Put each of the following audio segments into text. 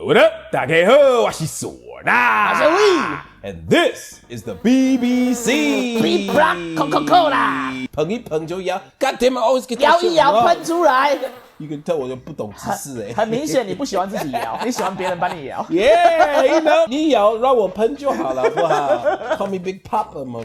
What up？ 大家好，我是唢呐，我是 We， and this is the BBC。Free Black Coca-Cola， 碰一碰就摇 ，God damn it always get 摇一摇喷出来。You can tell 我就不懂知识哎，很明显你不喜欢自己摇，你喜欢别人帮你摇。Yeah， you know， 你摇让我喷就好了，好不好 ？Call me Big Papa 嘛。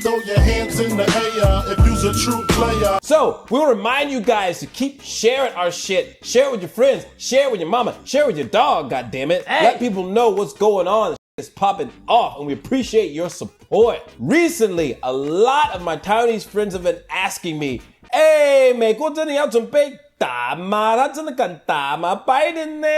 Throw your hands in the air if you's a true player. So, we'll remind you guys to keep sharing our shit. Share it with your friends, share it with your mama, share it with your dog, goddammit. Hey. Let people know what's going on. It's popping off, and we appreciate your support. Recently, a lot of my Taiwanese friends have been asking me, "Hey, 美国真的要准备打吗？他真的敢打吗？拜登呢？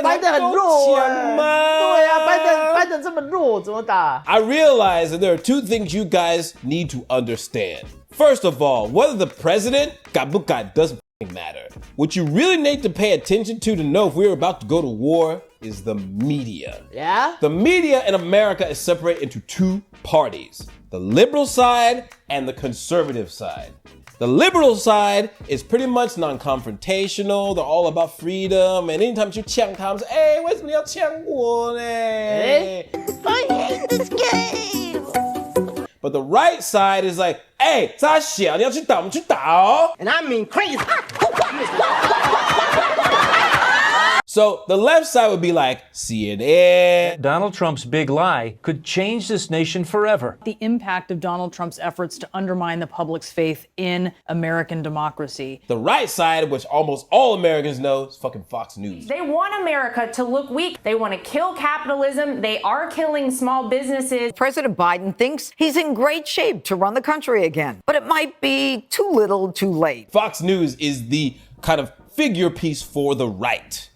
拜登很弱强吗？对啊，拜登这么弱，怎么打？ I realize that there are two things you guys need to understand. First of all, whether the president 敢不敢 doesn't matter. What you really need to pay attention to know if we're about to go to war is the media. Yeah? The media in America is separated into two parties, the liberal side and the conservative side. The liberal side is pretty much non-confrontational. They're all about freedom. And anytime you 呛他们说，哎，为什么要呛我呢？ I hate this game. But the right side is like, 哎，傻小，你要去打，我们去打哦。 And I mean crazy. So the left side would be like CNN. Donald Trump's big lie could change this nation forever. The impact of Donald Trump's efforts to undermine the public's faith in American democracy. The right side, which almost all Americans know, is fucking Fox News. They want America to look weak. They want to kill capitalism. They are killing small businesses. President Biden thinks he's in great shape to run the country again, but it might be too little too late. Fox News is the kind of figure piece for the right.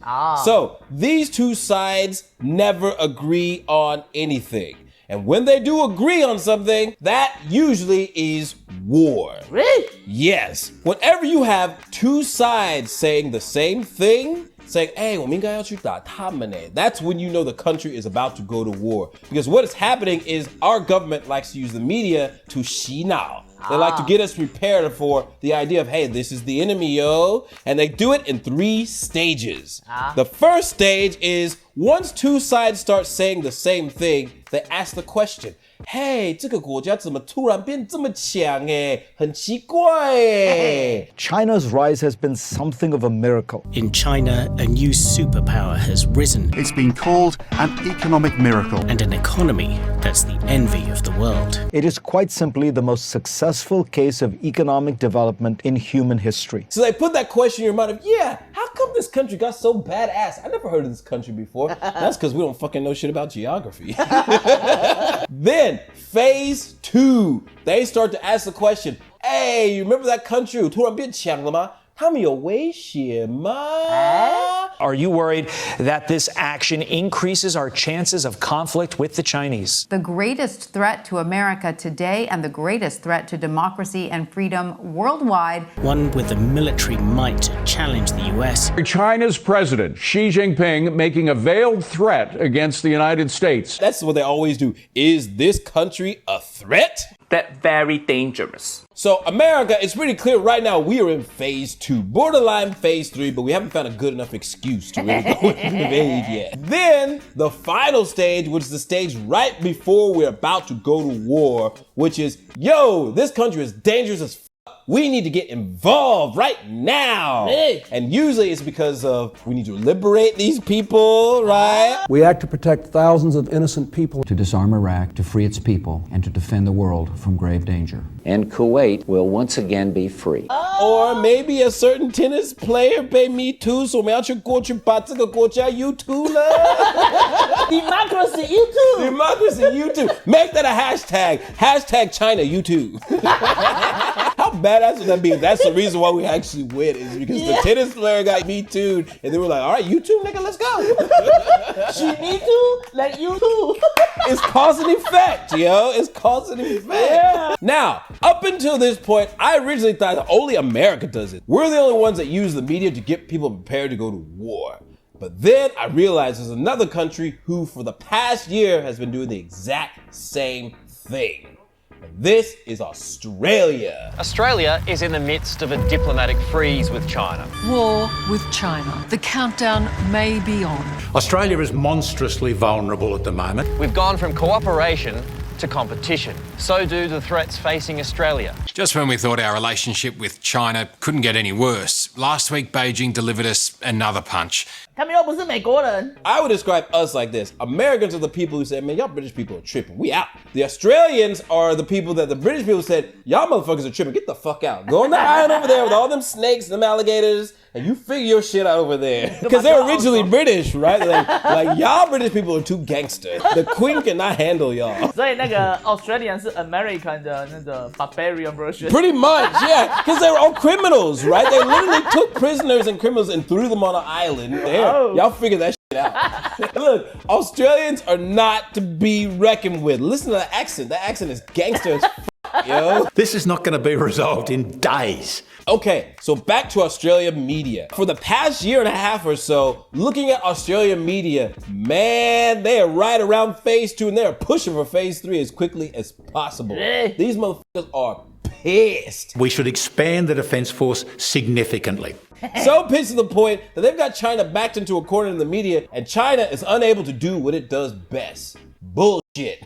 So these two sides never agree on anything. And when they do agree on something, that usually is war. Really? Yes. Whenever you have two sides saying the same thing, saying, hey, 我们应该要去打他们欸, that's when you know the country is about to go to war. Because what is happening is our government likes to use the media to 洗脑. They like to get us prepared for the idea of, hey, this is the enemy, yo. And they do it in 3 stages. The first stage is once two sides start saying the same thing, they ask the question, hey, 这个国家怎么突然变这么强欸？很奇怪欸。 China's rise has been something of a miracle. In China, a new superpower has risen. It's been called an economic miracle. And an economy that's the envy of the world. It is quite simply the most successful case of economic development in human history. So they put that question in your mind of, yeah, how come this country got so badass? I never heard of this country before. That's because we don't fucking know shit about geography. Then, phase 2, they start to ask the question, hey, you remember that country 突然变强了吗？他们有危险吗？ Are you worried that this action increases our chances of conflict with the Chinese? The greatest threat to America today and the greatest threat to democracy and freedom worldwide. One with the military might to challenge the US. China's president, Xi Jinping, making a veiled threat against the United States. That's what they always do. Is this country a threat? That very dangerous. So America, it's pretty clear right now we are in phase 2, borderline phase 3, but we haven't found a good enough excuse to really go and invade yet. Then the final stage, which is the stage right before we're about to go to war, which is, yo, this country is dangerous as we need to get involved right now. Hey. And usually it's because of we need to liberate these people, right? We act to protect thousands of innocent people. To disarm Iraq, to free its people, and to defend the world from grave danger. And Kuwait will once again be free. Or maybe a certain tennis player pay me too, so 我们要去过去把这个国家 YouTube 了。 Democracy YouTube. Democracy YouTube. Make that a hashtag. Hashtag China YouTube. How badass would that be? That's the reason why we actually win, is because the tennis player got me too, and they were like, all right, YouTube, nigga, let's go. She me too, like you too. It's cause and effect, yo. It's cause and effect. Yeah. Now, up until this point, I originally thought that only America does it. We're the only ones that use the media to get people prepared to go to war. But then I realized there's another country who, for the past year, has been doing the exact same thing. This is Australia. Australia is in the midst of a diplomatic freeze with China. War with China. The countdown may be on. Australia is monstrously vulnerable at the moment. We've gone from cooperation to competition. So do the threats facing Australia. Just when we thought our relationship with China couldn't get any worse, last week Beijing delivered us another punch. 他们又不是美国人。 I would describe us like this. Americans are the people who say, man, y'all British people are tripping. We out. The Australians are the people that the British people said, y'all motherfuckers are tripping. Get the fuck out. Go on the island over there with all them snakes and them alligators, and you figure your shit out over there. Because they're originally British, right? Like y'all British people are too gangster. The Queen cannot handle y'all. 所以那个 Australian 是 American 的那个 barbarian version. Pretty much, yeah. Because they were all criminals, right? They literally took prisoners and criminals and threw them on an island. There, y'all figure that shit out. Look, Australians are not to be reckoned with. Listen to the accent. That accent is gangster as yo. This is not going to be resolved in days. Okay, so back to Australian media. For the past year and a half or so, looking at Australian media, man, they are right around phase 2 and they are pushing for phase 3 as quickly as possible. These motherfuckers are pissed. We should expand the Defence Force significantly. So pissed to the point that they've got China backed into a corner in the media and China is unable to do what it does best. Bullshit.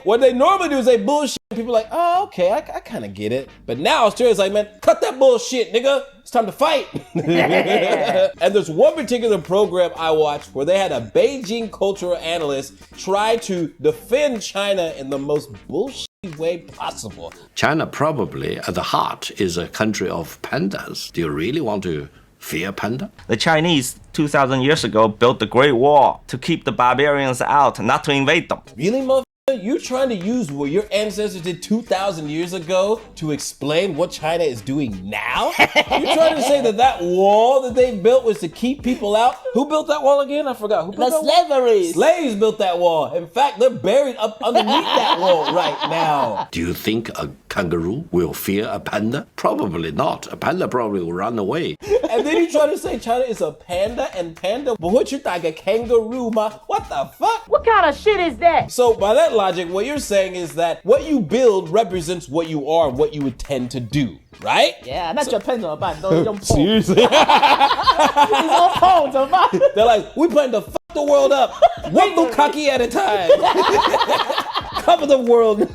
What they normally do is they bullshit. People are like, oh, okay, I kind of get it. But now Australia's like, man, cut that bullshit, nigga. It's time to fight. And there's one particular program I watched where they had a Beijing cultural analyst try to defend China in the most bullshit way possible. China probably at the heart is a country of pandas. Do you really want to fear panda? The Chinese 2,000 years ago built the Great Wall to keep the barbarians out, not to invade them. Really, motherfucker? You trying to use what your ancestors did 2,000 years ago to explain what China is doing now? You trying to say that wall that they built was to keep people out? Who built that wall again? I forgot. Who built that slavery. Wall? Slaves built that wall. In fact, they're buried up underneath that wall right now. Do you think a kangaroo will fear a panda? Probably not. A panda probably will run away. And then you try to say China is a panda and panda, but what you think a kangaroo, ma? What the fuck? What kind of shit is that? So by that logic, what you're saying is that what you build represents what you are and what you would tend to do, right? Yeah, 那 Japan 怎么办？都用 pole. Seriously? 你说 pole 怎么办？ They're like, we plan to fuck the world up, one bukkake at a time. Cover the world.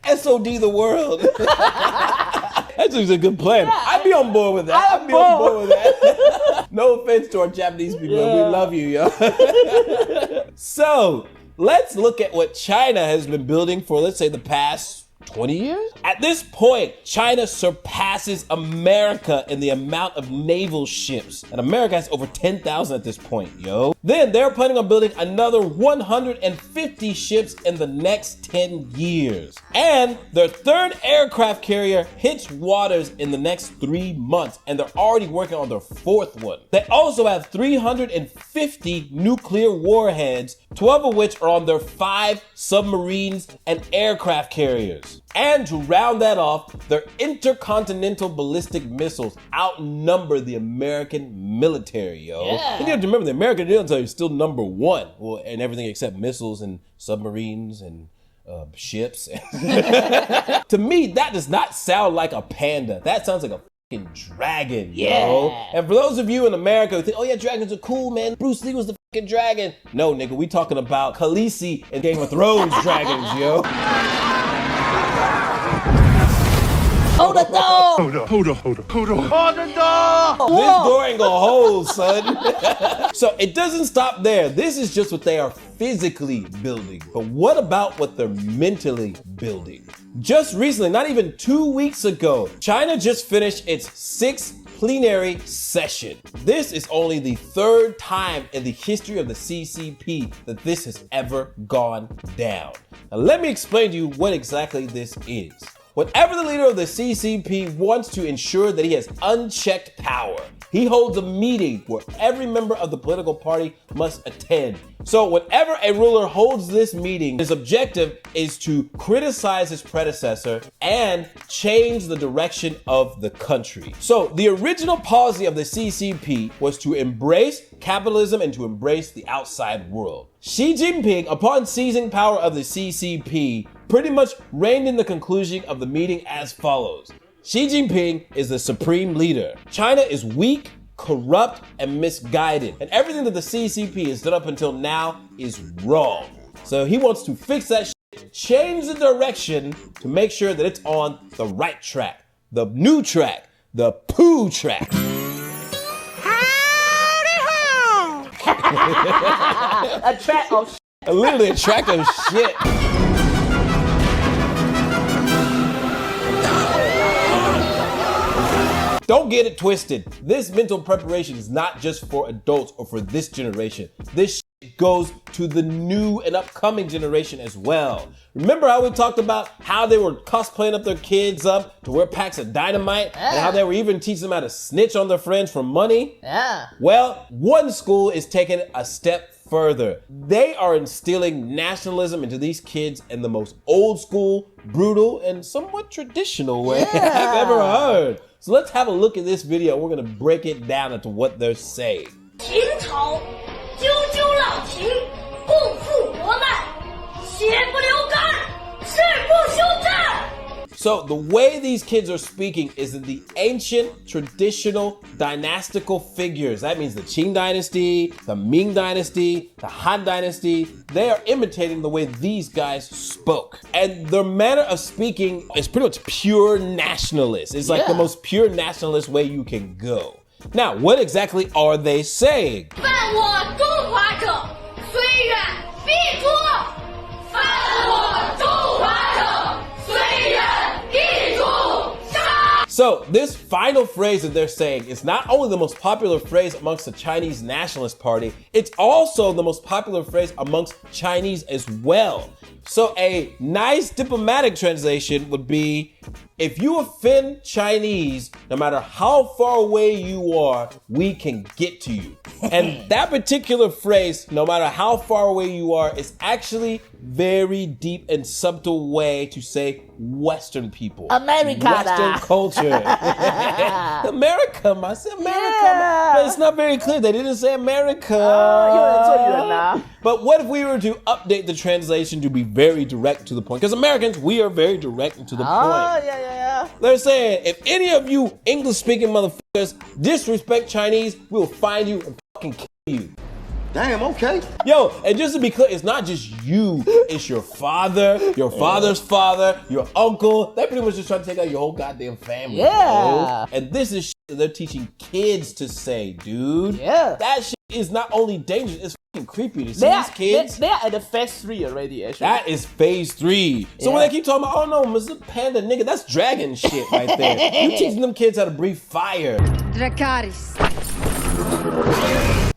SOD the world. That's just a good plan. I'd be on board with that. I'd be on board with that. No offense to our Japanese people. We love you, yo. So, let's look at what China has been building for, let's say, the past 20 years? At this point, China surpasses America in the amount of naval ships. And America has over 10,000 at this point, yo. Then they're planning on building another 150 ships in the next 10 years. And their third aircraft carrier hits waters in the next 3 months. And they're already working on their fourth one. They also have 350 nuclear warheads, 12 of which are on their 5 submarines and aircraft carriers. And to round that off, their intercontinental ballistic missiles outnumber the American military, yo. Yeah. And you have to remember, the American military is still number 1. Well, and everything except missiles and submarines and ships. To me, that does not sound like a panda. That sounds like a fucking dragon, yo. And for those of you in America who think, oh yeah, dragons are cool, man. Bruce Lee was the fucking dragon. No, nigga, we talking about Khaleesi and Game of Thrones dragons, yo. Hold the door! Hold up. Hold the door! This door ain't gonna hold, son. So it doesn't stop there. This is just what they are physically building. But what about what they're mentally building? Just recently, not even 2 weeks ago, China just finished its 6th plenary session. This is only the 3rd time in the history of the CCP that this has ever gone down. Now let me explain to you what exactly this is. Whenever the leader of the CCP wants to ensure that he has unchecked power, he holds a meeting where every member of the political party must attend. So whenever a ruler holds this meeting, his objective is to criticize his predecessor and change the direction of the country. So the original policy of the CCP was to embrace capitalism and to embrace the outside world. Xi Jinping, upon seizing power of the CCP, pretty much reigned in the conclusion of the meeting as follows. Xi Jinping is the supreme leader. China is weak, corrupt, and misguided. And everything that the CCP has done up until now is wrong. So he wants to fix that shit, change the direction to make sure that it's on the right track. The new track. The poo track. A track of shit. Literally a track of shit. Don't get it twisted. This mental preparation is not just for adults or for this generation. This shit goes to the new and upcoming generation as well. Remember how we talked about how they were cosplaying up their kids up to wear packs of dynamite and how they were even teaching them how to snitch on their friends for money? Yeah. Well, one school is taking a step further. They are instilling nationalism into these kids in the most old school, brutal, and somewhat traditional way I've ever heard. So let's have a look at this video. We're gonna break it down into what they're saying. 秦朝赳赳老秦，共赴国难，血不流干，誓不休战。 So the way these kids are speaking is in the ancient, traditional, dynastical figures. That means the Qing dynasty, the Ming dynasty, the Han dynasty. They are imitating the way these guys spoke. And their manner of speaking is pretty much pure nationalist. It's like the most pure nationalist way you can go. Now, what exactly are they saying? 犯我中华者，虽远必诛。犯我中华者，虽远必诛。 So this final phrase that they're saying is not only the most popular phrase amongst the Chinese Nationalist Party, it's also the most popular phrase amongst Chinese as well. So a nice diplomatic translation would be, if you offend Chinese, no matter how far away you are, we can get to you. And that particular phrase, no matter how far away you are, is actually very deep and subtle way to say Western people. America. Western culture. America, I said America. But it's not very clear. They didn't say America. But what if we were to update the translation to be very direct to the point? Because Americans, we are very direct and to the point. They're saying, if any of you English-speaking motherfuckers disrespect Chinese, we'll find you and fucking kill you. Damn, okay. Yo, and just to be clear, it's not just you. It's your father, your father's father, your uncle. They pretty much just trying to take out your whole goddamn family. Yeah. Bro. And this is shit that they're teaching kids to say, dude. Yeah. That shit is not only dangerous, it's fucking creepy to see these kids. They are at the phase 3 already, actually. That is phase 3. So when they keep talking about, oh no, Mr. Panda, nigga, that's dragon shit right there. You teaching them kids how to breathe fire. Dracarys.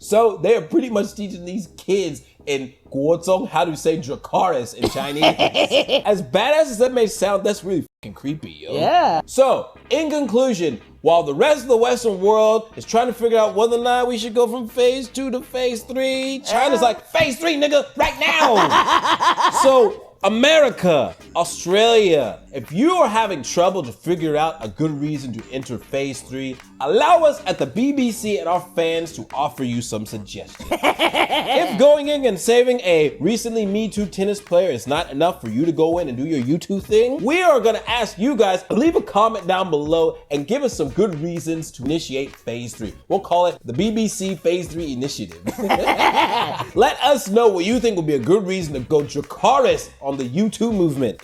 So they are pretty much teaching these kids in Guozhong how to say Dracarys in Chinese. As badass as that may sound, that's really fucking creepy, yo. Yeah. So, in conclusion, while the rest of the Western world is trying to figure out whether or not we should go from phase 2 to phase 3, China's like, phase 3, nigga, right now. So, America, Australia, if you are having trouble to figure out a good reason to enter phase 3, allow us at the BBC and our fans to offer you some suggestions. If going in and saving a recently Me Too tennis player is not enough for you to go in and do your YouTube thing, we are gonna ask you guys to leave a comment down below and give us some good reasons to initiate phase 3. We'll call it the BBC phase 3 initiative. Let us know what you think would be a good reason to go Dracarys on the YouTube movement.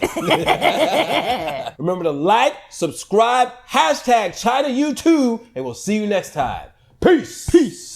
Remember to like, subscribe, hashtag ChinaYouTube, and we'll see you next time. Peace. Peace.